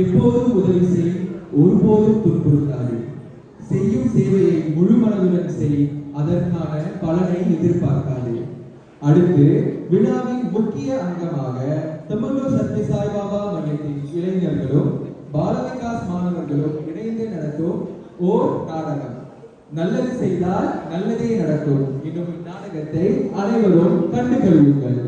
எப்போதும் உதவி செய், ஒருபோதும் துன்புறுத்தாதே. செய்யும் சேவையை முழு மனதுடன் செய், அதற்கான பலனை எதிர்பார்க்காதே. அடுத்து விழாவின் முக்கிய அங்கமாக தம்மல்லூர் சத்ய சாய்பாபா மையத்தின் இளைஞர்களும் பாலவிகாஸ் மாணவர்களும் இணைந்து நடத்தும் ஓர் நாடகம், நல்லது செய்தால் நல்லதே நடக்கும் என்னும் இந்நாடகத்தை அனைவரும் கண்டு கழிவுங்கள்.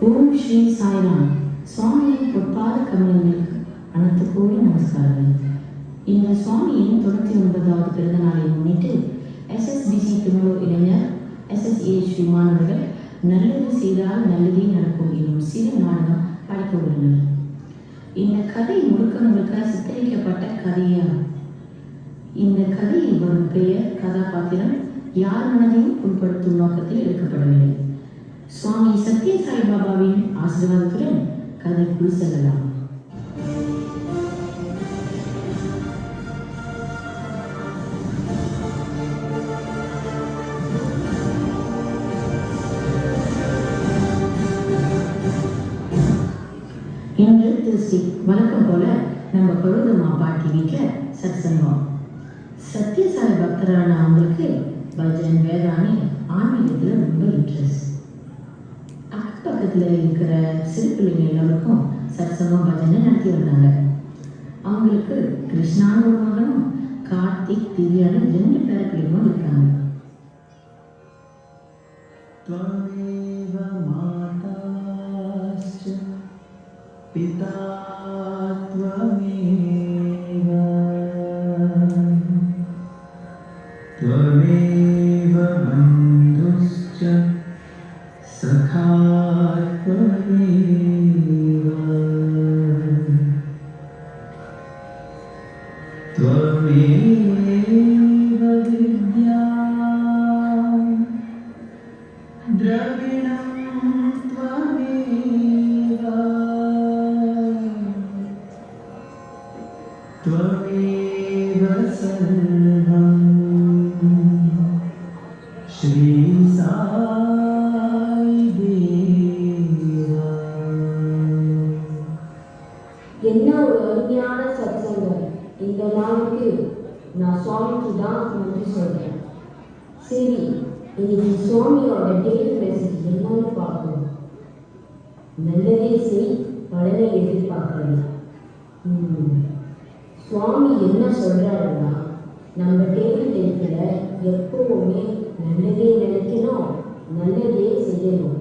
ஓம் ஸ்ரீ சாய்ராம். சுவாமியின் பொற்பாத கமலங்களுக்கு அனைத்து கோடி நமஸ்காரங்கள். இந்த சுவாமியின் 99வது பிறந்த நாளை முன்னிட்டு SSBC திருமூர் இளைஞர் SSAHV மாணவர்கள் நல்லது செய்தால் நல்லதே நடக்கும் என்னும் சிறு நாடகம் படைக்க உள்ளனர். இந்த கதை முழுக்க சித்தரிக்கப்பட்ட கதையா? இந்த கதையில் வரும் பெயர், கதாபாத்திரம் யார் மனதையும் புண்படுத்தும் நோக்கத்தில் எடுக்கப்படவில்லை. சுவாமி சத்ய சாய்பாபாவின் ஆசீர்வாதத்துடன் கதைக்குள் செல்லலாம். இன்று திருச்சி வழக்கம் போல நம்ம பழுதம்மா பாட்டி வீட்டில் சத்சங்கம். சத்ய சாய் பக்தரான அவங்களுக்கு பஜன், வேதாணி, ஆன்மீகத்தில் ரொம்ப இன்ட்ரெஸ்ட். அக்கப்பக்கத்தில் இருக்கிற சிறு பிள்ளைங்க எல்லோருக்கும் சத்சங்கம், பஜனை நடத்தி வந்தாங்க. அவங்களுக்கு கிருஷ்ணான்னு ஒரு மகனும் கார்த்திக், திவ்யான்னு 2 பேர பிள்ளைங்களும் இருக்காங்க. पिता त्वमेव त्वमेव बन्धुश्च सखा त्वमेव त्वमेव विद्या द्रविणं त्वमेव त्वमेव सर्वं श्री साई देवा. என்ன ஒரு அருமையான சத்சங்கம்! இந்த நாளுக்கு நான் சுவாமிக்கு தான் நன்றி சொல்றேன். சரி, இன்னைக்கு சுவாமியோட டெய்லி மெசேஜ் என்னன்னு பார்க்கணும். நல்லதே செய், பலனை எதிர்பார்க்கலாம். சுவாமி என்ன சொல்றாருன்னா, நம்ம டேபிள் டென்த்தில் எப்பவுமே நல்லதே நினைக்கணும், நல்லதே செய்யணும்,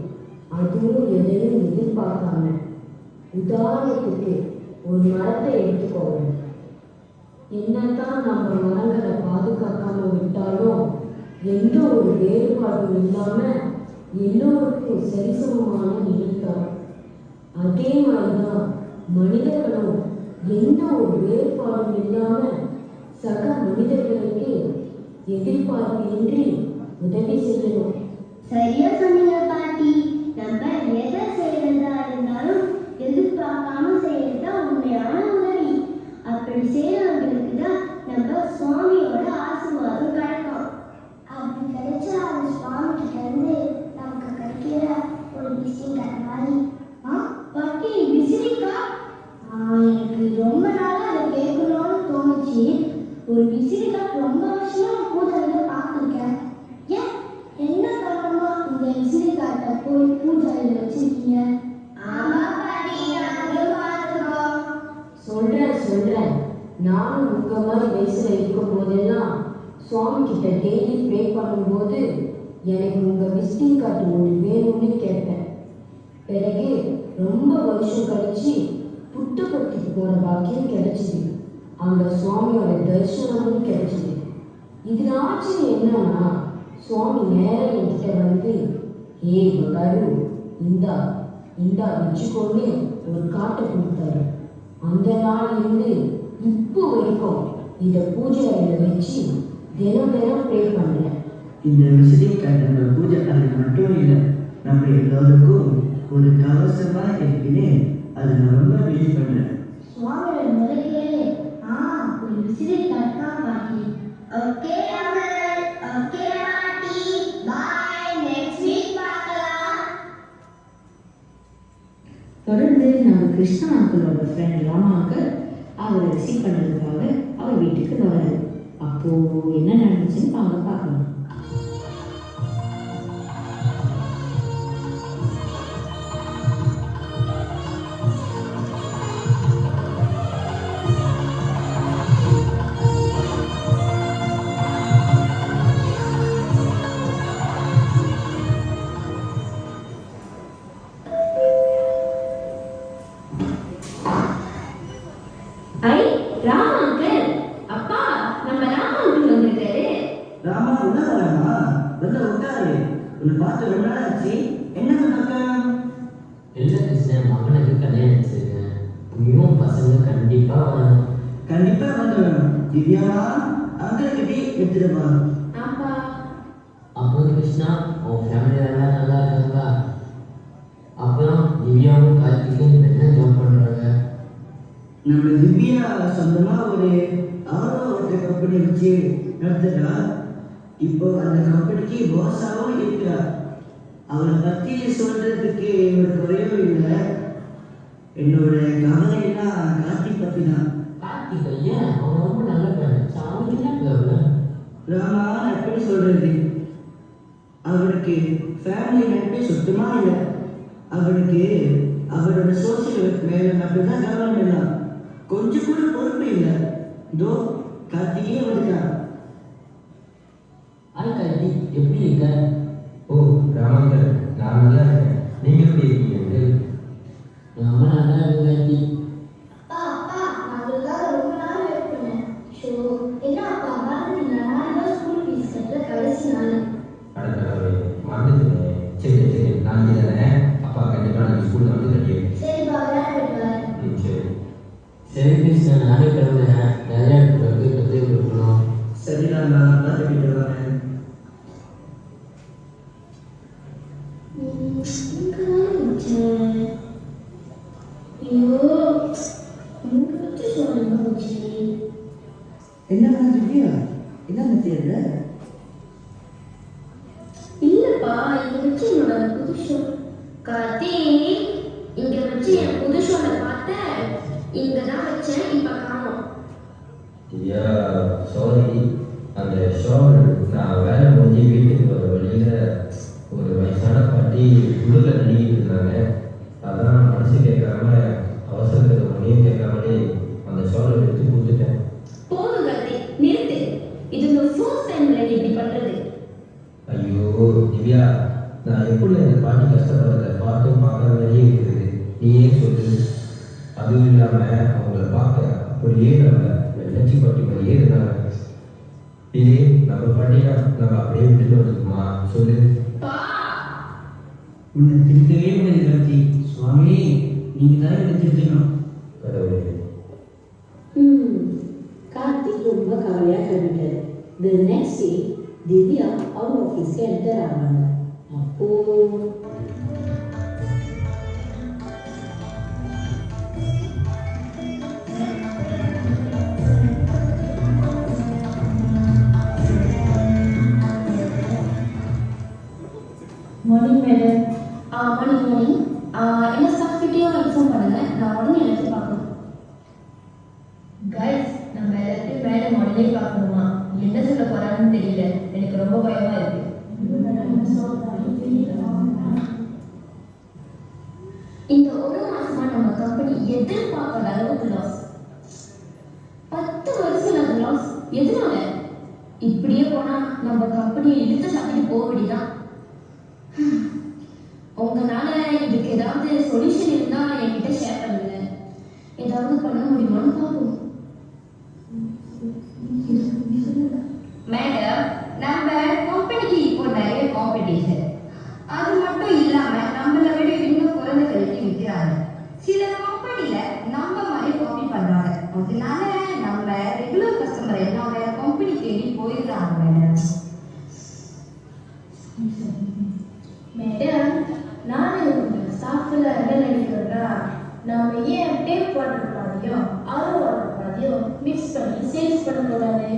அதுவும் எதையும் எதிர்பார்க்காம. உதாரணத்துக்கு ஒரு மரத்தை எடுத்துக்கோங்க. என்னதான் நம்ம மரங்களை பாதுகாக்காம விட்டாலும் எந்த ஒரு வேறுபாடும் இல்லாம எல்லோருக்கும் சரிசமமான நிலைத்தான். அதே மாதிரிதான் மனிதர்களும் எந்த ஒரு வேறுபாடும் இல்லாம சக மனிதர்களுக்கு எதிர்பார்ப்பின்றி உதவி செய்யணும். சரியா சொன்னீங்க பாட்டி. நம்ம எதை செய்யறதா இருந்தாலும் எதிர்பார்க்காம செய்யறதா உண்மையான உதவி. அப்படி செய்யறவங்களுக்கு தான் நம்ம சுவாமியோட ஆசீர்வாதம் கிடைக்கும். அப்படி கிடைச்சா அந்த சுவாமி கிட்ட இருந்து நமக்கு கிடைக்கிற ஒரு விசிறிக்காய் மாதிரி. பாட்டி விசிறிக்கா? எனக்கு ரொம்ப நாளா அதை கேட்கணும்னு தோணுச்சு. ஒரு விசிறிக்காய் ரொம்ப வருஷமா பூஜையில பார்த்துருக்கேன். ஏன் என்ன காரணமா இந்த விசிறிக்காட்டை போய் பூஜையில வச்சிருக்கீங்க? சொல்றேன். நானும் உங்க மாதிரி வயசுல இருக்கும் போதெல்லாம் சுவாமி கிட்ட டெய்லி ப்ரே பண்ணும்போது எனக்கு உங்க விசிட்டிங் கார்டு ஒன்று வேணும்னு கேட்டேன். பிறகு ரொம்ப வருஷம் கழிச்சு புட்டுப்பட்டிக்கு போற பாக்கியம் கிடைச்சிது. அங்க சுவாமியோட தரிசனமும் கிடைச்சிது. இதுல ஆச்சரியம் என்னன்னா, சுவாமி நேரம் என்கிட்ட வந்து, பகாரு இந்தா வச்சுக்கொண்டு ஒரு காட்டை கொடுத்தாரு. அந்த நாள் இருந்து இப்போ வரைக்கும் இதை பூஜை அறையில வச்சு தினம் ப்ரே பண்ணுறேன். இந்த விசிட்டிங் கார்டு நம்ம பூஜை அறையில் மட்டும் இல்லை, நம்ம எல்லோருக்கும் ஒரு கவசமா இருக்குன்னு அதை நான் ரொம்ப ஃபீல் பண்றேன். சுவாமியோட முதலே ஒரு விசிறி காட்டா பாட்டி. ஓகே அங்கிள், ஓகே பாட்டி, பை, நெக்ஸ்ட் வீக் பார்க்கலாம். தொடர்ந்து நம்ம கிருஷ்ணா அங்கிளோட ஃப்ரெண்ட் ராமா அங்கிள் அவரை ரிசீவ் பண்ணுறதுக்காக அவர் வீட்டுக்கு வராரு. அப்போ என்ன நடந்துச்சுன்னு அவங்க பார்க்கலாம். ராமா உணவராமா வந்து உட்காரு. உன்னை பார்த்து ரொம்ப நாள் ஆச்சு. என்ன பக்கம்? இல்லை கிருஷ்ணன், மகனுக்கு கல்யாணம் வச்சிருக்கேன். நீயும் பசங்க கண்டிப்பா வரணும். கண்டிப்பா வந்துடணும். திவ்யா அங்கிளுக்கு டீ எடுத்துடுவா. அப்புறம் கிருஷ்ணா, உன் ஃபேமிலி எல்லாம் நல்லா இருக்காங்களா? அப்புறம் திவ்யாவும் கார்த்திக்கும் என்ன ஜாப் பண்றாங்க? நம்ம திவ்யா சொந்தமா ஒரு ஆர்வ கம்பெனி வச்சு நடத்துறா. இப்போ அந்த கம்பெனிக்கு பாஸாவும் இருக்கா. அவளை பத்தி சொல்றதுக்கு ஒரு குறையும் இல்லை. என்னோட கவலைனா கார்த்திக் பத்தி தான். கார்த்திக் ஐயன் அவன் ரொம்ப நல்ல பையன். அவனுக்கு என்ன கவலை? ராமா எப்படி சொல்றது, அவனுக்கு ஃபேமிலி நட்பே சுத்தமா இல்லை. அவனுக்கு அவரோட சோசியல் ஒர்க் மேல மட்டும்தான் கவனம் இல்லை. கொஞ்சம் கூட பொறுப்பு இல்லை. இதோ கார்த்திகே வந்துட்டான். ஹாய் கார்த்திக், எப்படி இருக்க? ஓ ராமங்கர், நான் நல்லா இருக்கேன். நீங்க எப்படி இருக்கீங்க? ரொம்ப நல்லா இருக்கு கார்த்திக். அப்பா அதுதான் ரொம்ப நாள் வெயிட் பண்ணேன். ஷோ என்ன அப்பா மறந்துட்டீங்களா? நாளைக்கு ஸ்கூல் ஃபீஸ் கட்ட கடைசி நாள். அடக்கடவுளே, மறந்துட்டேன். சரி நாளைக்கு தானே. அப்பா கண்டிப்பா நாளைக்கு ஸ்கூல்ல வந்து கட்டிடுறேன். சரிப்பா விளையாடுவார். சரி சரி கிருஷ்ணா, நானே கிளம்புறேன். நிறைய இடத்துக்கு கற்றுக் கொடுக்கணும். சரி ராமா, பார்த்துக்கிட்டு வரேன். என்னம்மா திவ்யா, என்ன தேர்ல? இல்லப்பா, இங்க வச்சு என்னோட புது ஷோ கார்த்திக், இங்க வச்சு என் புது ஷோல பார்த்தேன். இங்க தான் வச்சேன், இப்ப காணோம். திவ்யா, சாரி. அந்த ஷால் நான் வேலை முடிஞ்சு வீட்டுக்கு வர வழியில ஒரு வயசான பாட்டி உள்ளுல நடிக்கிட்டு இருந்தாங்க. அதான் மனசு கேட்காம அவசரத்தில் ஒன்றையும் கேட்காமலே அந்த ஷாலை எடுத்து கொடுத்துட்டேன். எப்படி அந்த பாட்டி கஷ்டப்படுறத பார்த்தும் பார்க்காமலேயே இருக்குது. நீயே சொல்லு. அதுவும் இல்லாமல் அவங்கள பார்க்க அப்படியே நம்ம வெள்ளச்சி பாட்டி மாதிரியே இருந்தாங்க. இதே நம்ம பாட்டினா நம்ம அப்படியே விட்டுட்டு வந்துக்குமா சொல்லு. உன்னை திருத்தவே முடியாது கார்த்தி. சுவாமி, நீங்கள் தான் என்னை திருத்தணும். கடவுளே. கார்த்திக் ரொம்ப கவலையாக கிளம்பிட்டாரு. The next day, திவ்யா அவங்க ஆஃபீஸ்க்கு என்டர் ஆனாங்க. அப்போ மார்னிங் மேடம். மார்னிங். என்ன ஸ்டாஃப் கிட்டேயும் இன்ஃபார்ம் பண்ணுங்க, நான் உடனே எல்லாத்தையும் பார்க்கணும். கைஸ், நம்ம எல்லாத்தையும் மேடம் உடனே பார்க்கணுமா? என்ன சொல்ல போறாங்கன்னு தெரியல, எனக்கு ரொம்ப பயமா இருக்கு. இந்த ஒரு மாசமா நம்ம கம்பெனி எதிர்பார்க்காத அளவுக்கு லாஸ். 10 வருஷம் அது லாஸ். எதனால? இப்படியே போனா நம்ம கம்பெனியை இழுத்து சாப்பிட்டு போக வேண்டியதான். உங்களால இதுக்கு ஏதாவது சொல்யூஷன் இருந்தா என்கிட்ட ஷேர் பண்ணுங்க. ஏதாவது பண்ண முடியுமான்னு பார்ப்போம். மேடம், நம்ம கம்பெனிக்கு இப்போ நிறைய காம்படிஷன். அது மட்டும் இல்லாம நம்மளை விட இன்னும் குறைந்த விலைக்கு விற்கிறாங்க. சில கம்பெனில நம்ம மாதிரி காப்பி பண்றாங்க. அதனால நம்ம ரெகுலர் கஸ்டமர் எல்லாம் வேற கம்பெனி தேடி போயிடுறாங்க. மேடம், நான் ஸ்டாஃபில் என்ன நினைக்கிறேன்னா, நம்ம ஏன் டேப் வாட்டர் பாதியும் ஆரோ வாட்டர் பாதியும் மிக்ஸ் பண்ணி சேல்ஸ் பண்ணக்கூடாது?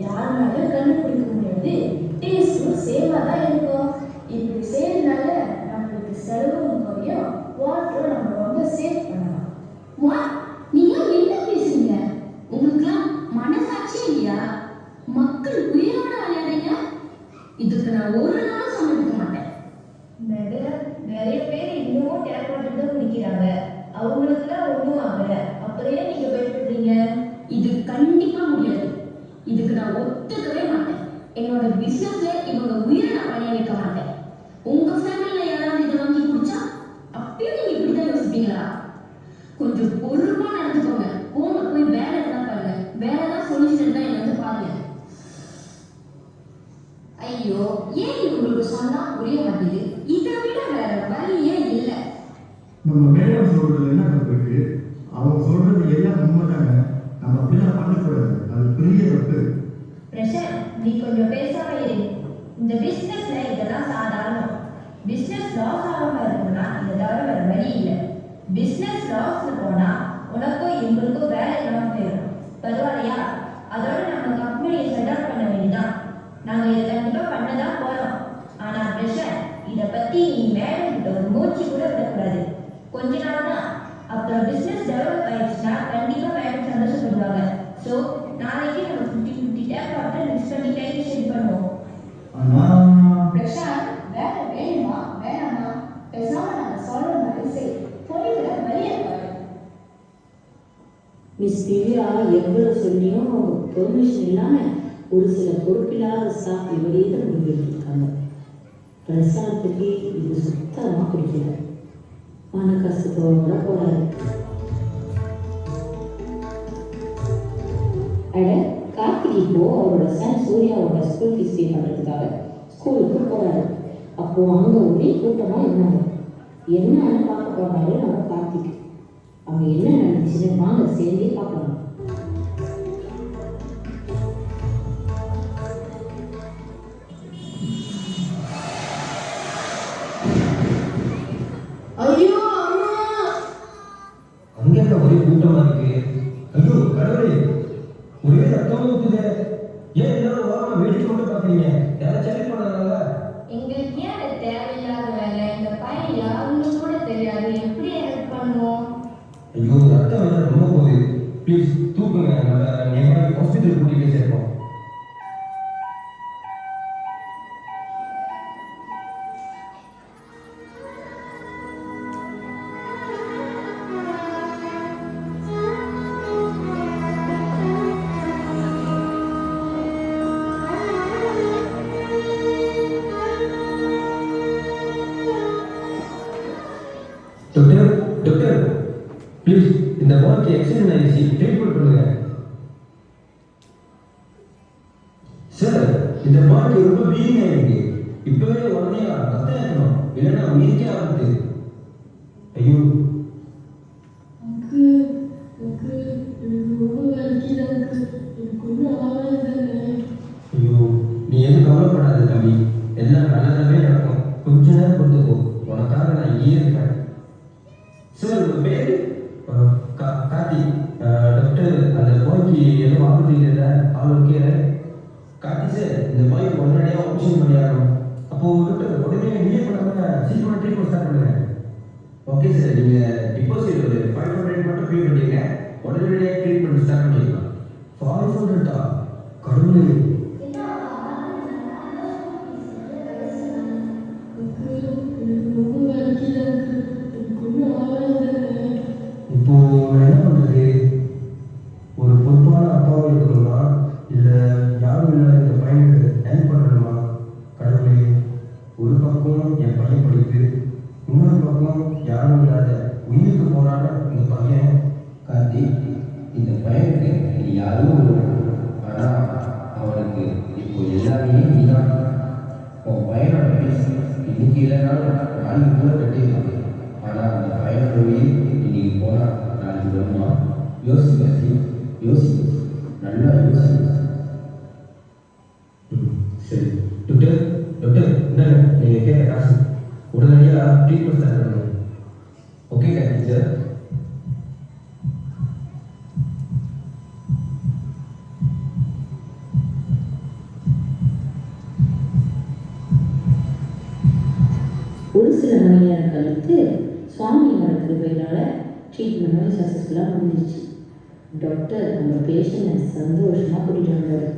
யாருனாலும் கண்டுபிடிக்க முடியாது, டேஸ்ட்டும் சேவாக தான் இருக்கும். இப்படி செய்யறதுனால நம்மளுக்கு செலவும் குறையும், வாட்டரும் நம்ம ரொம்ப சேவ் பண்ணலாம். நீங்க என்ன பேசுறீங்க? உங்களுக்குலாம் மனசாட்சியே இல்லையா? மக்கள் உயிரோட விளையாடுறீங்க. இதுக்கு நான் ஒரு நாளும் சம்மதிக்க மாட்டேன். மேடம், நிறைய பேர் இன்னமும் டேப் வாட்டர் தான் குடிக்கிறாங்க. அவங்களுக்குலாம் ஒன்றும் ஆகல, அப்புறம் ஏன் நீங்க பயப்படுறீங்க? இது கண்டிப்பா முடியாது. இதுக்கு நான் ஒத்துக்கவே மாட்டேன். என்னோட பிசினஸ்ல இவங்க உயிரை நான் பணிய வைக்க மாட்டேன். உங்க ஃபேமிலியில யாராவது இதை வாங்கி குடிச்சா அப்பயும் நீங்க இப்படிதான் யோசிப்பீங்களா? கொஞ்சம் பொறுப்பா நடந்துக்கோங்க. போய் வேலை எல்லாம் பாருங்க. வேற ஏதாவது சொல்யூஷன் தான் என்ன வந்து பாருங்க. ஐயோ, ஏன் உங்களுக்கு சொன்னா புரிய மாட்டேங்குது? இதை விட வேற வழியே இல்லை. நம்ம மேடம் சொல்றது என்ன தப்பு இருக்கு? அவங்க சொல்றது எல்லாம் உண்மைதாங்க. நம்ம அப்படிலாம் பண்ணக்கூடாது, அது பெரிய தப்பு. பிரஷர், நீ கொஞ்சம் பேசாம இரு. இந்த பிசினஸ்ல இதெல்லாம் சாதாரணம். பிசினஸ் லாஸ் ஆகாம இருக்கணும்னா இதை தவிர வேற வழி இல்லை. பிசினஸ் லாஸ்ல போனா உனக்கும் எங்களுக்கும் வேலை இல்லாம போயிடும். பரவாயில்லையா? அதோட நம்ம கம்பெனியை செட் அப் பண்ண வேண்டியதான். நாங்க இதை கண்டிப்பா பண்ணதான் போறோம். ஆனா பிரஷர், இதை பத்தி நீ மேடம் கிட்ட ஒரு மூச்சு கூட விடக்கூடாது. கொஞ்ச நாள் தான், அப்புறம் பிசினஸ் டெவலப் ஆயிடுச்சுன்னா கண்டிப்பா மேடம் சந்தோஷப்படுவாங்க. ஸோ நாளைக்கு நம்ம 50-50 டேப் வாட்டர் மிக்ஸ் பண்ணி டைம் ஷேர் பண்ணுவோம். பிரஷர், வேற வேணுமா வேணாமா? பேசாம நாங்கள் சொல்ற மாதிரி செய். போய்விட வழியே பாரு. மிஸ் திவ்யா எவ்வளோ சொல்லியும் பெர்மிஷன் இல்லாமல் ஒரு சில பொறுப்பில்லாத ஸ்டாஃப் இவரே தான் முடிவெடுத்திருக்காங்க. பிரசாத்துக்கு இது சுத்தமாக பிடிக்கல. பண கஷ்டத்தோட போறாரு. கார்த்திக் இப்போ அவரோட சன் சூர்யாவோட ஸ்கூல் ஃபீஸ் பே பண்ணுறதுக்காக ஸ்கூலுக்கு போறாரு. அப்போ அங்கே ஒரே கூட்டமாக இருந்தாங்க. என்னன்னு பார்க்க போனாரு நம்ம கார்த்திக். அவங்க என்ன நினைச்சுன்னு வாங்க சேர்ந்தே பார்க்கலாம். ஐயோ அம்மா, அங்கே ஒரே கூட்டமா இருக்கு. ஐயோ கடவுளே, ஒரே ரத்தம் ஊத்துதே. ஏன் எல்லாரும் ஓரமா வேடிக்கை கொண்டு பாக்குறீங்க? யாரும் செக் பண்ணாங்களா? எங்களுக்கு ஏன் அது தேவையில்லாத வேலை? இந்த பையன் யாருன்னு கூட தெரியாது, எப்படி ஹெல்ப் பண்ணுவோம்? ஐயோ ரத்தம் வேற ரொம்ப போகுது. ப்ளீஸ் தூக்குங்க, நம்ம நேரம் ஹாஸ்பிட்டல் கூட்டிகிட்டே சேர்ப்போம். இந்த பாய்க்கு எக்ஸிடென்ட் ஆயிடுச்சு, ட்ரீட்மெண்ட் பண்ணுங்க. சார், இந்த பாய்க்கு ரொம்ப ப்ளீடிங் ஆயிருக்கு. இப்பவே உடனே ரத்தம் ஏற்றணும், இல்லைன்னா உயிருக்கே ஆகுது. ஐயோ ஐயோ, நீ எதுவும் கவலைப்படாத தம்பி, எல்லாம் நல்லதாவே நடக்கும். கொஞ்ச நேரம் பொறுத்துக்கோ, உனக்காக நான் இங்கேயே இருக்கேன். சார், உங்க பேரு? கார்த்தி. டாக்டர், அந்த பாய்க்கு எதுவும் ஆபத்து இல்லை, ஆள் ஓகே? கார்த்தி சார், இந்த பாய்க்கு உடனடியாக ஆப்ரேஷன் பண்ணி ஆகணும். அப்போ டாக்டர் உடனே டிலே பண்ணாம சீக்கிரமா ட்ரீட்மெண்ட் ஸ்டார்ட் பண்ணுங்க. ஓகே சார், நீங்கள் டிபாசிட் ஒரு 500 மட்டும் பே பண்ணிடுங்க, உடனடியாக ட்ரீட்மெண்ட் ஸ்டார்ட் பண்ணிடலாம். 500 கடவுளே! இப்போ நான் என்ன பண்றது? ஒரு பொறுப்பான அப்பாவை இருக்கணுமா, இல்லை யாரும் இல்லாத இந்த பையனுக்கு ஹெல்ப் பண்ணணுமா? கடவுளே, ஒரு பக்கம் என் பையன் படிப்பு, இன்னொரு பக்கம் யாரும் இல்லாத உயிருக்கு போராட இந்த பையன். கார்த்திக், இந்த பையனுக்கு நீ யாரும் இல்லை, ஆனால் அவனுக்கு இப்போ எல்லாமே நீதான். உன் பையனோட ஃபீஸ் இன்னைக்கு இல்லைனாலும் நாளைக்கு கூட கட்டிடுவாங்க. ஆனால் அந்த பையனோட உயிர் இன்னைக்கு போனால் நாளைக்கு வருமா? யோசி கார்த்திக், யோசி, நல்லா யோசி. சரி டாக்டர், டாக்டர் என்னங்க நீங்கள் கேட்குற காசு உடனடியாக ட்ரீட்மெண்ட் ஸ்டார்ட் பண்ணுங்க. Okay Karthik sir. ஒரு சில மணி நேரம் கழித்து சுவாமியோட கிருபையினால் ட்ரீட்மெண்ட்டும் சக்ஸஸ்ஃபுல்லாக முடிஞ்சிச்சு. டாக்டர் நம்ம பேஷண்ட்டை சந்தோஷமாக கூட்டிகிட்டு வந்தார்.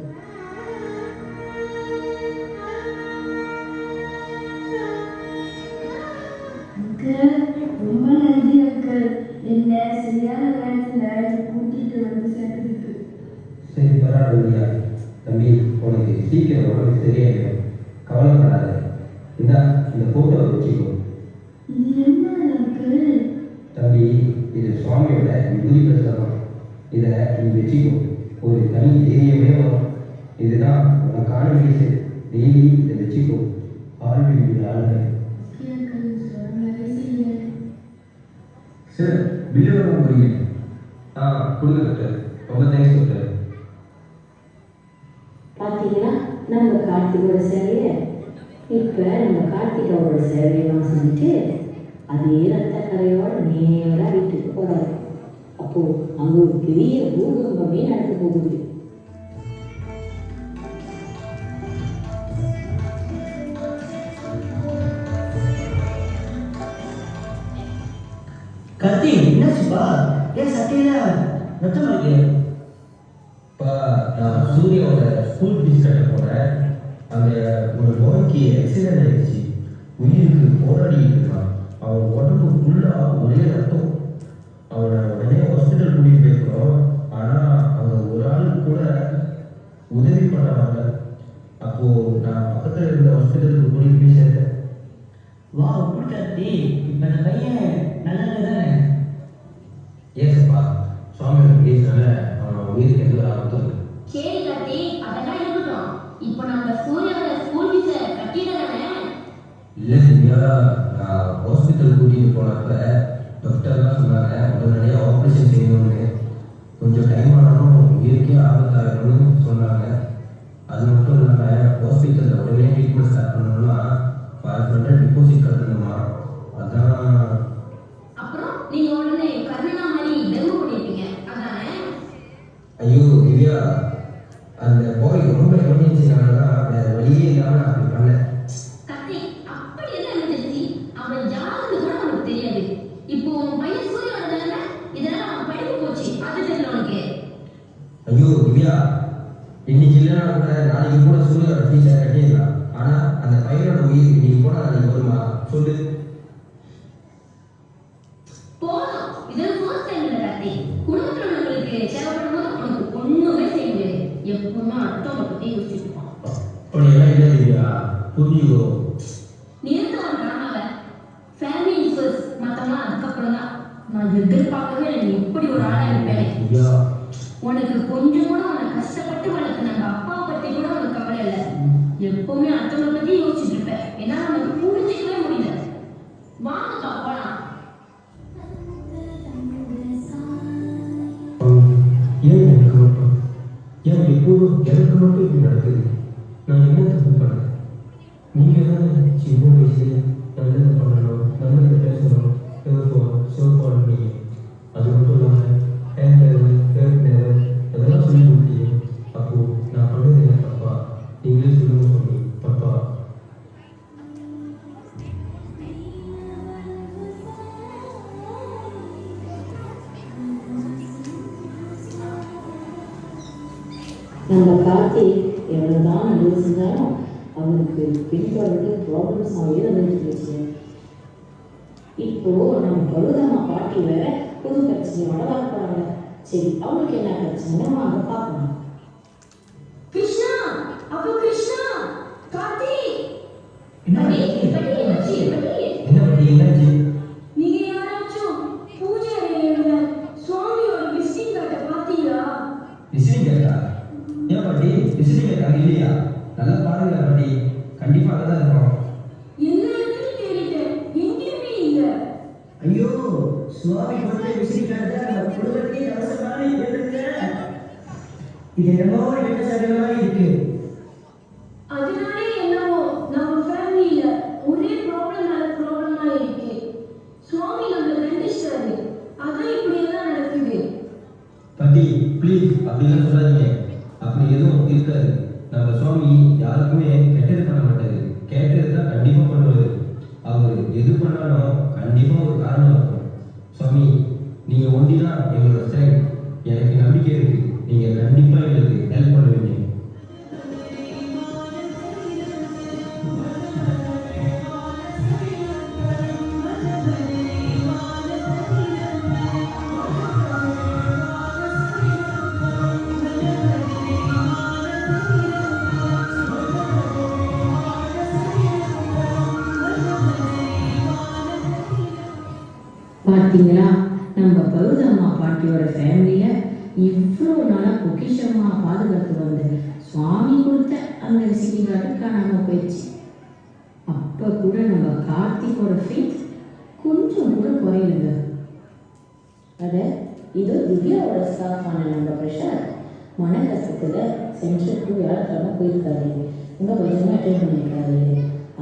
ரொம்ப நன்றி அங்கிள், என்ன சரியான நேரத்தில் கூட்டிட்டு வந்து சேர்த்துருக்கு. சரி பரவாயில்லையா தம்பி, உனக்கு சீக்கிரம் உடம்பு சரியாயிடும், கவலைப்படாத. இந்த ஃபோட்டோ வச்சுக்கோ. இது என்ன அங்கிள்? தம்பி, இது சுவாமியோட விபூதி பிரசாதம். இதை நீ வச்சுக்கோ, ஒரு தனி தைரியமே வரும். இதுதான் உனக்கான வயசு. டெய்லி இதை வச்சுக்கோ. ஆழ்வில் ஆளுங்க சார், பில்லு வர முடியுங்க. கொடுங்க டாக்டர், ரொம்ப தேங்க்ஸ் டாக்டர். பார்த்தீங்களா நம்ம கார்த்திகோட சேவையை? இப்போ நம்ம கார்த்திகாவோட சேவையெல்லாம் செஞ்சுட்டு அதே ரத்த கரையோட நேராக வீட்டுக்கு போகிறாரு. அப்போது அங்கே ஒரு பெரிய பூகம்பமே நடக்க போகுது. கார்த்தி, என்னாச்சுப்பா? ஏன் சட்டையில ரத்தம் இருக்கு? இப்போ நான் சூர்யாவோட ஸ்கூல் ஃபீஸ் கட்ட போனேன். அங்கே ஒரு பாய்க்கு ஆக்சிடென்ட் ஆயிடுச்சு, உயிருக்கு போராடிட்டு இருக்கான். அவன் உடம்பு ஃபுல்லாக ஒரே ரத்தம். அவனை உடனே ஹாஸ்பிட்டல் கூட்டிகிட்டு போயிருக்கிறோம். ஆனால் அவங்க ஒரு ஆள் கூட உதவி பண்ணாங்க. அப்போது நான் பக்கத்தில் இருந்த ஹாஸ்பிட்டலுக்கு கூட்டிகிட்டு போய் சேர்த்தேன். வா, எப்படி கார்த்தி? இப்போ அந்த பையன் நல்லா தானே? ஏசப்பா, சுவாமியோட பேசினால அவன் உயிருக்கு எந்த ஆபத்தும் இல்லை. சரி கார்த்தி, அதெல்லாம் இருக்கட்டும். இப்போ நம்ம சூர்யாவோட ஸ்கூல் ஃபீஸை கட்டிடலாமே? இல்லை திவ்யா, நான் ஹாஸ்பிட்டல் கூட்டிகிட்டு போனப்ப டாக்டர்லாம் சொன்னாங்க உடனடியாக ஆப்ரேஷன் செய்யணும்னு. கொஞ்சம் டைம் ஆனாலும் உயிருக்கே ஆபத்தாகணும்னு சொன்னாங்க. அது மட்டும் இல்லாமல் ஹாஸ்பிட்டலில் உடனே ட்ரீட்மெண்ட் ஸ்டார்ட் பண்ணணும்னா 500 டிபாசிட் கட்டணுமா? அதான். அப்புறம் நீங்க உடனே கருணா மாதிரி டெமோ பண்ணிருப்பீங்க, அதானே? ஐயோ திவ்யா, அந்த பாய் ரொம்ப எமர்ஜென்சினால தான் வேறு வழியே இல்லாமல் நான் அப்படி பண்ணேன். கார்த்தி, அப்படி என்ன எமர்ஜென்சி? அவன் யாருன்னு கூட உனக்கு தெரியாது. இப்போ உன் பையன் சூர்யாவோட நிலைமை, இதெல்லாம் அவன் படிப்பு போச்சு, அது தெரியல உனக்கு? ஐயோ திவ்யா, இன்னைக்கு இல்லைனா கூட நாளைக்கு கூட சூர்யாவோட ஃபீஸை கட்டிடலாம். ஆனால் அந்த பையனோட உயிர் இன்னைக்கு போனால் நாளைக்கு வருமா சொல்லு? போதும், இதெல்லாம் ஃபர்ஸ்ட் டைம் இல்லை கார்த்தி. குடும்பத்தில் உள்ளவங்களுக்கு தேவைப்படும் போது உனக்கு ஒண்ணுமே செய்ய முடியாது. எப்பவுமே அடுத்தவங்க பற்றி யோசிச்சுட்டு இருப்பான். அப்படியெல்லாம் இல்லை திவ்யா, புரிஞ்சுக்கோ. நீ இருந்த ஒரு டிராமாவை ஃபேமிலி ஃபர்ஸ்ட், மற்றவங்களாம் அதுக்கப்புறம் தான். நான் எதிர்க்க எதிர்பார்க்கவே இல்லை நீ இப்படி ஒரு ஆளா இருப்பேன். ஐயா உனக்கு கொஞ்சம் கூட உனக்கு கஷ்டப்பட்டு வளர்த்து நம்ம அப்பா பத்தி கூட உனக்கு கவலை இல்லை. எப்பவுமே அடுத்தவங்களை பத்தி யோசிச்சுட்டு இருப்பேன். என்னால உனக்கு புரிஞ்சுக்கவே முடியல. வாங்கப்பா போலாம். ஏன் எனக்கு மட்டும் ஏன் எப்போதும் எனக்கு மட்டும் இப்படி நடக்குது? நான் என்ன தப்பு பண்ணேன்? நீங்கள் தான் சின்ன வயசுல நல்லது பண்ணணும், நல்லது பேசணும், சிவப்பாடுங்க. அது மட்டும் இல்லாமல் அதெல்லாம் சொல்லி கொடுத்தீங்க. அப்போது நான் பண்ணது என்ன தப்பா? நீங்களே சொல்லுங்க சொல்லி தப்பா? நம்ம கார்த்திக் எவ்வளோதான் நல்லது செஞ்சாலும் அவனுக்கு பின்தொடர்ந்து ப்ராப்ளம்ஸ் ஆகியே வந்துருச்சு. இப்போ நம்ம பழுதம்மா பாட்டி வேற புது பிரச்சனையோட வரப்போறாங்க. சரி, அவனுக்கு என்ன பிரச்சனை வாங்க பார்க்கலாம். கிருஷ்ணா, அப்போ கிருஷ்ணா, கார்த்தி, என்ன என்னாச்சு? நீங்க யாராச்சும் பூஜை அறையில சுவாமியோட விசிட்டிங் கார்டை பார்த்தீங்களா? விசிட்டிங் கேட்டா? ஏன் பாட்டி விசிட்டிங் கேட்டா இல்லையா? நல்லா பாருங்க பாட்டி, கண்டிப்பாக அங்கே தான் இருக்கணும். எல்லா இடத்துலையும் தேடிட்டேன், எங்கேயுமே இல்லை. ஐயோ, சுவாமி கொடுத்த விசிறிக்காக நம்ம குடும்பத்தையே அவசரமாக இருந்துங்க. இது என்னமோ என்ன சடங்காக இருக்கு. அதனாலே என்னவோ நம்ம ஃபேமிலியில ஒரே ப்ராப்ளமா இருக்கு. சுவாமி நம்மளை தண்டிச்சிட்டாரு. அதான் இப்படி எல்லாம் நடக்குது. பாட்டி ப்ளீஸ் அப்படிலாம் சொல்லாதீங்க. அப்படி எதுவும் இருக்காது. நம்ம சுவாமி யாருக்குமே கெட்டது பண்ண மாட்டாரு. கேட்டது தான் கண்டிப்பாக பண்ணுவார். அவர் எது பண்ணாலும் கண்டிப்பாக ஒரு காரணம் இருக்கும். சுவாமி நீங்கள் ஒண்டி தான் எங்களோட ஸ்ட்ரென்த். எனக்கு நம்பிக்கை இருக்கு, நீங்கள் கண்டிப்பாக எங்களுக்கு ஹெல்ப் பண்ணுவீங்க. பார்த்தீங்களா, நம்ம பழுதம்மா பாட்டியோட ஃபேமிலியில இவ்வளோ நாளாக பொக்கிஷமாக பாதுகாத்து வந்த சுவாமி கொடுத்த அந்த விசிட்டிங் கார்டு காணாமல் போயிடுச்சு. அப்போ கூட நம்ம கார்த்திகோட ஃபேத் கொஞ்சம் கூட குறையுங்க. அதை இது திவ்யாவோட ஸ்டாஃபான நம்ம பிரசாத் மன கஷ்டத்தில் சென்டருக்கு வியாழக்கிழமை போயிருக்காரு. இங்கே கொஞ்சமாக அட்டென்ட் பண்ணியிருக்காரு.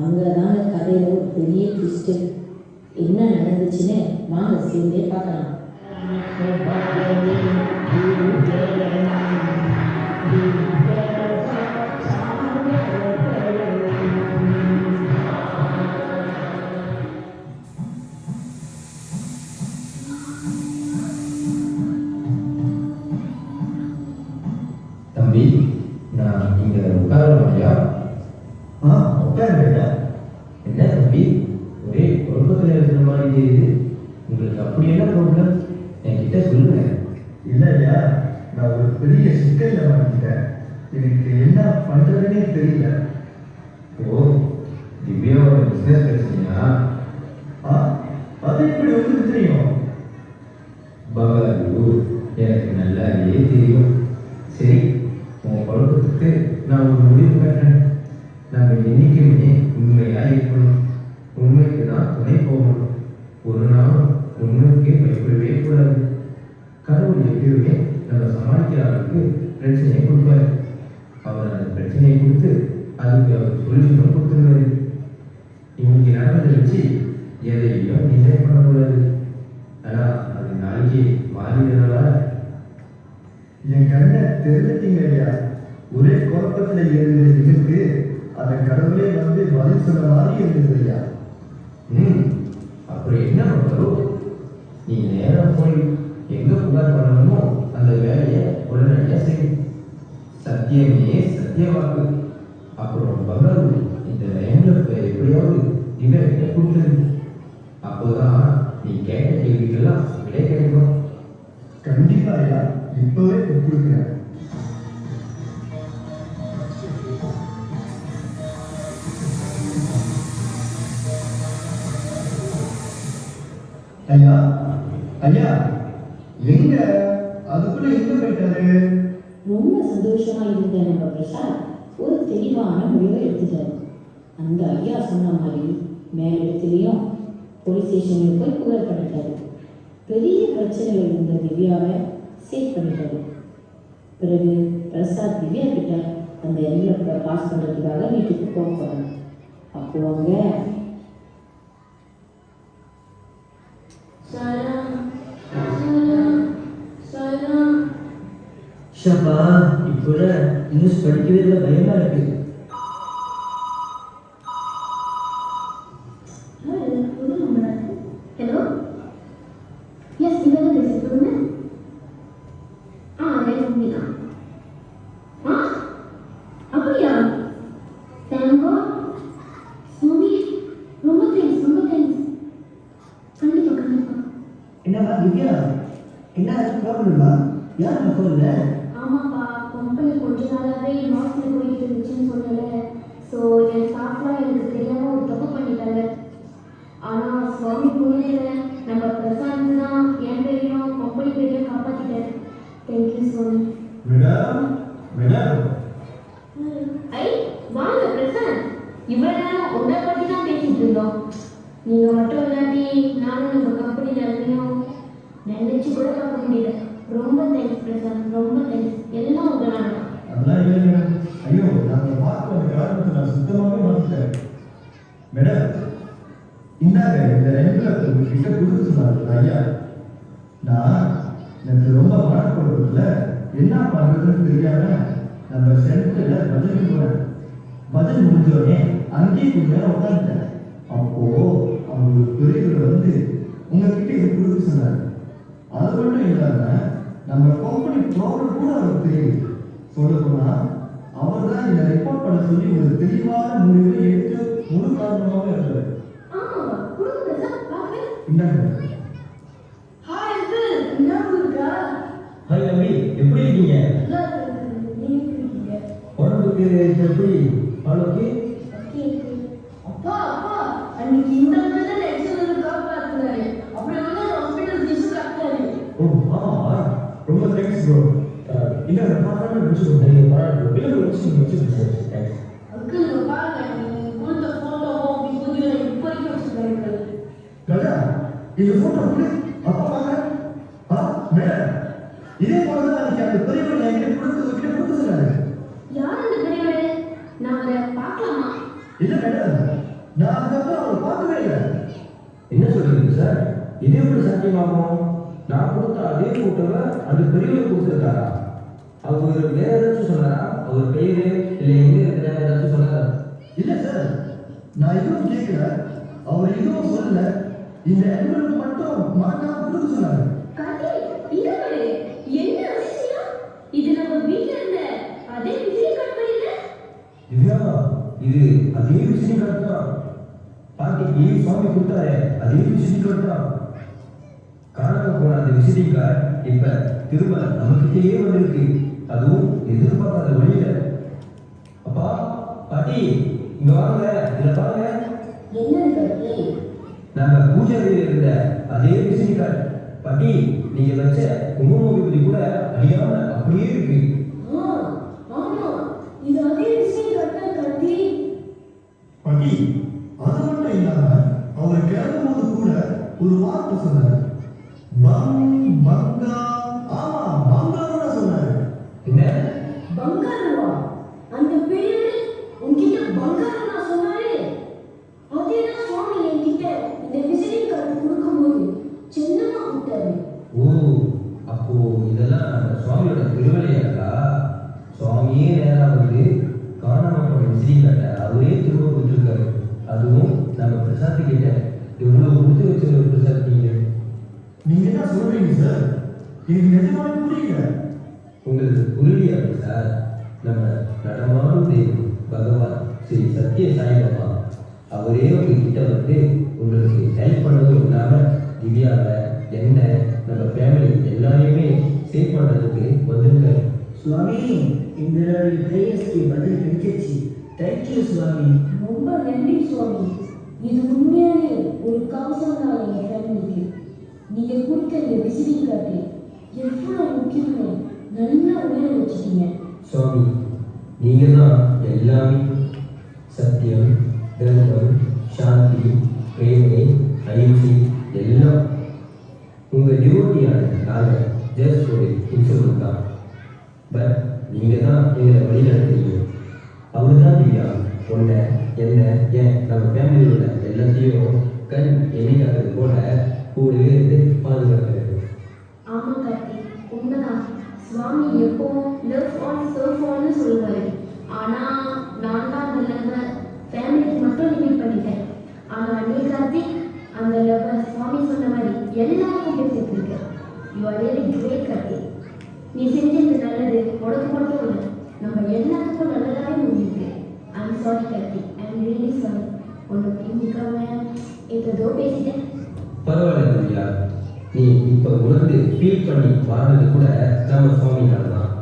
அங்கே தாங்க கதையில் ஒரு பெரிய ட்விஸ்ட்டு. என்ன நடந்துச்சுன்னு வாங்க சேர்ந்தே பார்க்கலாம். தம்பி, நான் இங்கே உட்காரலையா? உட்காருங்க. என்ன தம்பி, ஒரே குழப்பத்தில் இருக்கிற மாதிரி தெரியுது. உங்களுக்கு அப்படி என்ன ப்ராப்ளம்? என்கிட்ட சொல்லுங்க. இல்லை ஐயா, நான் ஒரு பெரிய சிக்கல்ல மாட்டிட்டேன். எனக்கு என்ன பண்றதுன்னே தெரியல. ஓ, திவ்யாவோட பிஸ்னஸ் பிரச்சனையா? அது எப்படி உங்களுக்கு தெரியும்? பகவான், எனக்கு நல்லாவே தெரியும். சரி, உன் குழப்பத்துக்கு நான் ஒரு முடிவு கட்டுறேன். நம்ம என்னைக்குமே உண்மையாக இருக்கணும். உண்மைக்கு தான் துணை போகணும். ஒரு நாளும் உண்மைக்கே பயப்படவே கூடாது. கடவுள் எப்பயுமே நம்ம சமாளிக்கிற அளவுக்கு பிரச்சனையை கொடுப்பாரு. அவர் அந்த பிரச்சனையை கொடுத்து அதுக்கு அவர் சொல்யூஷனும் கொடுத்துருவாரு. இன்னைக்கு நடந்ததை வச்சு எதையும் டிசைன் பண்ணக்கூடாது. ஆனால் அது நாளைக்கு மாறிடுறதுனால என் கண்ணை தெரிஞ்சிட்டீங்க ஐயா. ஒரே குழப்பத்துல இருந்த எனக்கு அந்த கடவுளே வந்து பதில் சொன்ன மாதிரி இருந்தது ஐயா. அப்படி என்ன பண்ணுறோம்? நீ நேரம் போய் எங்கே புகார் பண்ணணுமோ அந்த வேலையை உடனடியாக செய்யும். சத்தியமே சத்தியவாக்கு. அப்புறம் பகவான் இந்த லைனில் எப்படியாவது இவர்கிட்ட கொடுத்தது. அப்போதான் நீ கேட்ட கேள்விக்கெல்லாம் விடை கிடைக்கும். கண்டிப்பா ஐயா, இப்பவே கொடுக்குறேன். ஐயா ஐயா அதுக்குள்ள எங்க போயிட்டாரு? ரொம்ப சந்தோஷமா இருந்த நம்ம பிரசாத் ஒரு தெளிவான முடிவை எடுத்துட்டாரு. அந்த ஐயா சொன்ன மாதிரி மேலிடத்துலேயும் போலீஸ் ஸ்டேஷனுக்கு போய் புகார் பண்ணிட்டாரு. பெரிய பிரச்சனைகள் இருந்த திவ்யாவை சேவ் பண்ணிட்டாரு. பிறகு பிரசாத் திவ்யா கிட்ட அந்த என்வலப்பை பாஸ் பண்ணுறதுக்காக வீட்டுக்கு போகிறாங்க. அப்போ அவங்க ஷப்பா இப்போ நியூஸ் படிக்கவே இல்லை, பயமா இருக்கு. ஹலோ, எஸ் இவங்க பேச சொல்லுங்க. ரைட் உண்மைதான். அப்படியா? தேங்கோ சுவாமி, ரொம்ப தேங்க்ஸ், ரொம்ப தேங்க்ஸ். கண்டிப்பா கண்டிப்பா. என்னம்மா திவ்யா, என்ன ப்ராப்ளமா? யார் ஃபோன்ல? ஆமாப்பா, கம்பெனி கொஞ்ச நாளாவே லாஸ்ல போயிட்டு இருந்துச்சுன்னு சொன்னல. ஸோ என் ஸ்டாஃப்லாம் எனக்கு தெரியாம ஒரு தப்பு பண்ணிட்டாங்க. ஆனால் சுவாமி புரியல, நம்ம பிரசாந்த் தான் என் பேரையும் கம்பெனி பேரையும் காப்பாற்றிட்டாரு. தேங்க்யூ சுவாமி. மேடம், மேடம், ஐ வாங்க பிரசாந்த், இவ்வளவு நேரம் உங்களை பத்தி தான் பேசிட்டு இருந்தோம். நீங்க மட்டும் இல்லாட்டி நானும் நம்ம கம்பெனில இருக்கையும் நினைச்சு கூட பார்க்க முடியல. ரொம்ப தேங்க்ஸ் பிரசாந்த், ரொம்ப தேங்க்ஸ். எல்லாம் உங்களால தான். அதெல்லாம் இல்லை மேடம். ஐயோ, நாங்கள் பார்க்க வந்த காரணத்தை நான் சுத்தமாகவே மறந்துட்டேன். மேடம், இந்தாங்க இந்த என்வலப் உங்ககிட்ட கொடுக்க சொன்னாங்க ஐயா. நான் எனக்கு ரொம்ப மனக்குழப்பத்தில் என்ன பண்ணுறதுன்னு தெரியாம நம்ம சென்டரில் பஜனுக்கு போனேன். பஜன் முடிஞ்சோடனே அங்கேயே கொஞ்ச நேரம் உட்காந்துட்டேன். அப்போ அவங்க பெரியவர் வந்து உங்ககிட்ட இது கொடுக்க சொன்னார். அது மட்டும் இல்லாம நம்ம கம்பெனி ப்ராப்ளம் கூட அவருக்கு தெரியும். சொல்ல போனா அவர் தான் இதை ரிப்போர்ட் பண்ண சொல்லி ஒரு தெளிவான முடிவை எடுத்து முழு காரணமாகவே இருந்தார். ஆமாவா? கொடுங்க பிரசாந்த், பார்க்குறேன். இந்தாங்க. ஹாய் அங்கிள், ஞாபகம் இருக்கா? ஹாய் தம்பி, எப்படி இருக்கீங்க? நல்லா இருக்கு. நீங்க எப்படி இருக்கீங்க? உடம்புக்கு எப்படி? ஓகே. Okay okay. அப்பா அப்பா, அன்னைக்கு இந்த மாதிரி தான் எக்ஸல் காப்பாத்துனாரு. அப்புறம் வந்து ஹாஸ்பிடல் ஃபீஸ் கட்டாரு. ஓ ஆமாவா? ரொம்ப தேங்க்ஸ் ப்ரோ. இல்லை பார்க்காம வச்சுக்கோங்க. நீங்கள் பரவாயில்ல, பிள்ளைங்க வச்சுக்கோங்க சார். தேங்க்ஸ். அங்கிள் இங்க பாருங்க, நீங்க கொடுத்த போட்டோவும் அப்படி புதிய இப்போ வரைக்கும் வச்சுருக்காங்க. ராஜா, இந்த போட்டோ கூட அப்பா பார்க்குறேன். மேடம், இதே போல தான் அன்னைக்கு அந்த பெரியவர் என்கிட்ட கொடுத்து சொன்னாரு. யார் அந்த பெரியவர்? நான் அவரை பார்க்கலாமா? இல்லை மேடம், நான் அதுக்கப்புறம் அவரை பார்க்கவே இல்லை. என்ன சொல்றீங்க சார்? இது எப்படி சாத்தியமாகும்? நான் கொடுத்த அதே போட்டோவை அந்த பெரியவர் கொடுத்துருக்காரா? அவர் வேற ஏதாச்சும் சொன்னாரா? அவர் பெயரு இல்லை எங்க இருக்கிற ஏதாச்சும் சொன்னாரா? இல்லை சார், நான் எதுவும் கேட்கல. அவர் எதுவும் சொல்லல. இந்த என்வலப் மட்டும் மறக்காம கொடுக்க சொன்னாரு. கார்த்தி, இங்க பாரு. என்ன அதிசயம்? இது நம்ம வீட்ல இருந்த அதே விஜய் கம்பெனில. திவ்யா, இது அதே விசிட்டிங் கார்டு தான். பாட்டிக்கு சுவாமி கொடுத்தாரு, அதே விசிட்டிங் கார்டு தான். காணாம போன அந்த விசிட்டிங் கார்டு இப்ப திரும்ப நமக்கிட்டேயே வந்திருக்கு. அதுவும் எதிர்பார்க்காத வழியில. அப்பா, பாட்டி, இங்க வாங்க, இதை பாருங்க. என்ன கருத்து? நம்ம பூஜை அறையில் இருந்த அதே விசிட்டிங் கார்டு. பாட்டி, நீங்க வச்ச குங்கும விபூதி கூட அழியாம அப்படியே இருக்கு. ஆமா, இது அதே விஷயம் கரெக்டா கட்டி. பாட்டி, அது மட்டும் இல்லாம அவர் கிளம்பும்போது கூட ஒரு வார்த்தை சொன்னாரு. பங்கா. ஆமா, பங்காரோட சொன்னாரு. என்ன? பங்காரவா? அந்த பெரியவர் உன்கிட்ட பங்காரம் நான் சொன்னாரு. அதேதான் சுவாமி என்கிட்ட இந்த விசிட்டிங் கார்டு கொடுக்கும்போது சின்னமா கொடுத்தாரு. ஓ, அப்போ இதெல்லாம் சுவாமியோட திருவிளையாடா? சுவாமியே நேரா வந்து காணாம போன விசிட்டிங் கார்டை அவரே திரும்ப கொடுத்துருக்காரு. அதுவும் நம்ம பிரசாத் கிட்ட எவ்வளவு கொடுத்து வச்ச ஒரு பிரசாத் நீங்க. நீங்க என்ன சொல்றீங்க சார்? எனக்கு நிஜமாவே புரியல. உங்களுக்கு புரியலையா சார்? நம்ம நடமாடும் தெய்வம் பகவான் ஸ்ரீ சத்ய சாய்பாபா அவரே உங்ககிட்ட வந்து உங்களுக்கு ஹெல்ப் பண்ணதும் இல்லாமல் திவ்யாவை என்ன நம்ம ஃபேமிலி எல்லாரையுமே சேவ் பண்ணுறதுக்கு வந்திருக்காரு. சுவாமி, இந்த பிரேயர்ஸ்க்கு பதில் கிடைச்சிச்சு. தேங்க்யூ சுவாமி. ரொம்ப நன்றி சுவாமி. இது உண்மையாலே ஒரு கவசம் தான் எங்க ஃபேமிலிக்கு. நீங்க கொடுத்த இந்த விசிட்டிங் கார்டு எவ்வளோ முக்கியமோ நல்லா உயர வச்சுட்டீங்க. சுவாமி, நீங்கள் தான் எல்லாமே. சத்தியம், தர்மம், சாந்தி, பிரேமை, அகிம்சை எல்லாம். உங்கள் டிவோட்டியான நாங்கள் ஜஸ்ட் ஒரு இன்ஸ்ட்ருமெண்ட் தான். பட் நீங்கள் தான் எங்களை வழி நடத்துறீங்க. அவர் தான் திவ்யா. உன்னை என்ன ஏன் நம்ம ஃபேமிலியில் உள்ள எல்லாத்தையும் கண் எண்ணிக்காதது போல கூடவே இருந்து பாதுகாக்கிறது. ஆமாம் கார்த்தி, உண்மைதான். சுவாமி எப்பவும் லவ் ஆன் சர்வ் ஆன்னு சொல்லுவாரு. ஆனால் நான் தான் அந்த லவ்வை ஃபேமிலிக்கு மட்டும் லிமிட் பண்ணிட்டேன். ஆனால் நீ கார்த்திக் அந்த லவ்வை சுவாமி சொன்ன மாதிரி எல்லாருக்கும் பேசிட்டு இருக்க. You are really great Karthik. நீ செஞ்சது நல்லது உனக்கு மட்டும் இல்லை, நம்ம எல்லாத்துக்கும் நல்லதாகவே முடிஞ்சிருக்கு. I'm sorry Karthik, I'm really sorry. உன்னை பிடிக்காம ஏதோ பேசிட்டேன். பரவாயில்ல திவ்யா, நீ இப்போ உணர்ந்து ஃபீல் பண்ணி வாழ்றது கூட நம்ம சுவாமினால தான்.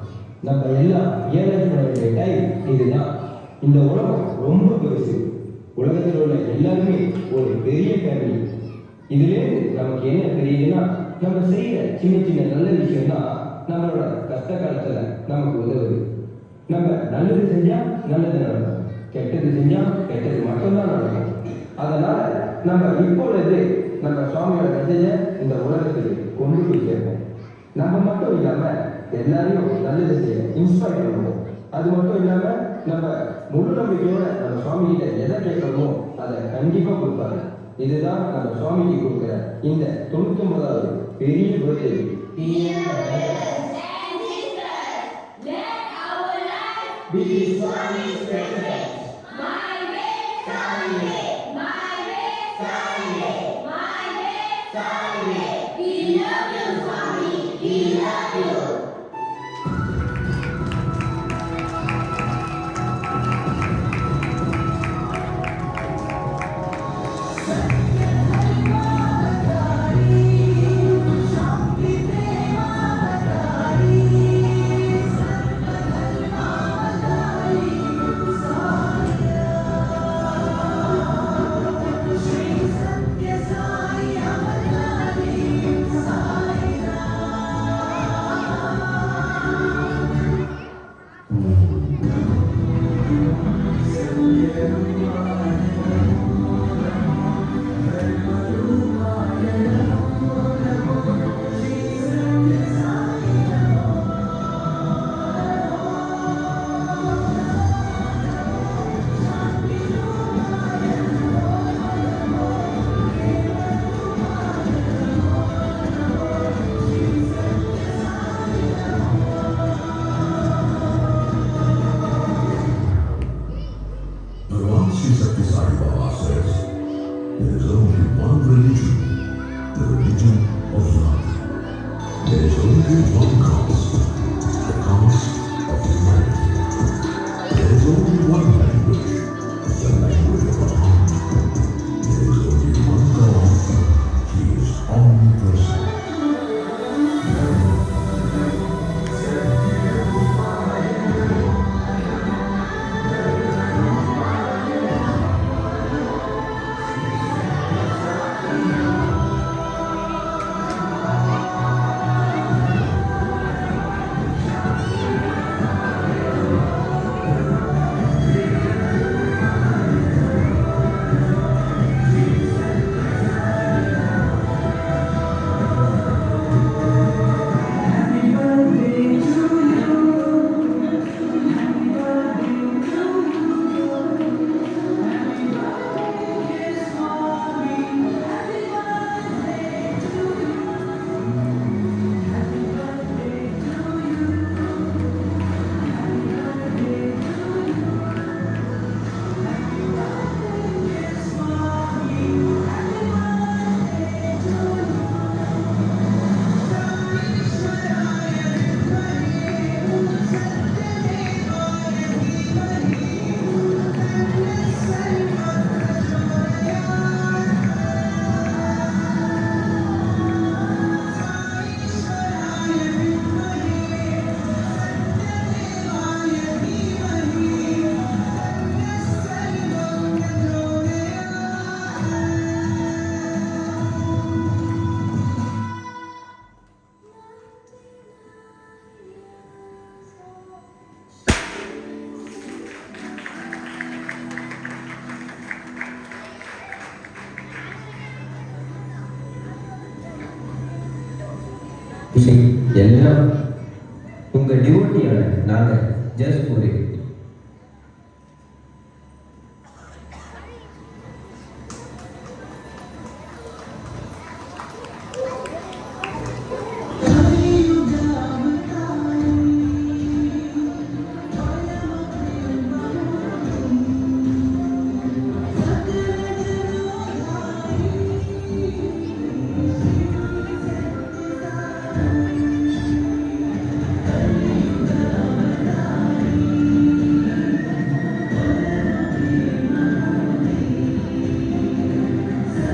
நம்ம எல்லாம் ரியலைஸ் பண்ண வேண்டிய டைம் இதுதான். இந்த உலகம் ரொம்ப பெருசு. உலகத்தில் உள்ள எல்லாருமே ஒரு பெரிய ஃபேமிலி. இதுலேருந்து நமக்கு என்ன தெரியுதுன்னா, நம்ம செய்கிற சின்ன சின்ன நல்ல விஷயம் தான் நம்மளோட கஷ்ட காலத்தில் நமக்கு உதவுது. நம்ம நல்லது செஞ்சால் நல்லது நடக்கும், கெட்டது செஞ்சால் கெட்டது மட்டும்தான் நடக்கும். அதனால் நம்ம இப்பொழுது நம்ம சுவாமியோட மெசேஜை இந்த உலகத்துக்கு கொண்டு போய் சேர்ப்போம். நம்ம மட்டும் இல்லாமல் எல்லாரையும் நல்லது செய்ய இன்ஸ்பயர் பண்ணுவோம். அது மட்டும் இல்லாமல் நம்ம முழு நம்பிக்கையோட நம்ம சுவாமிகிட்ட எதை கேட்கணுமோ அதை கண்டிப்பாக கொடுப்பாரு. இதுதான் நம்ம சுவாமிக்கு கொடுக்குற இந்த 99வது பெரிய பர்த்டே. எல்லாம் உங்கள் டிவோட்டியான நாங்கள் ஜஸ்ட் ஒரு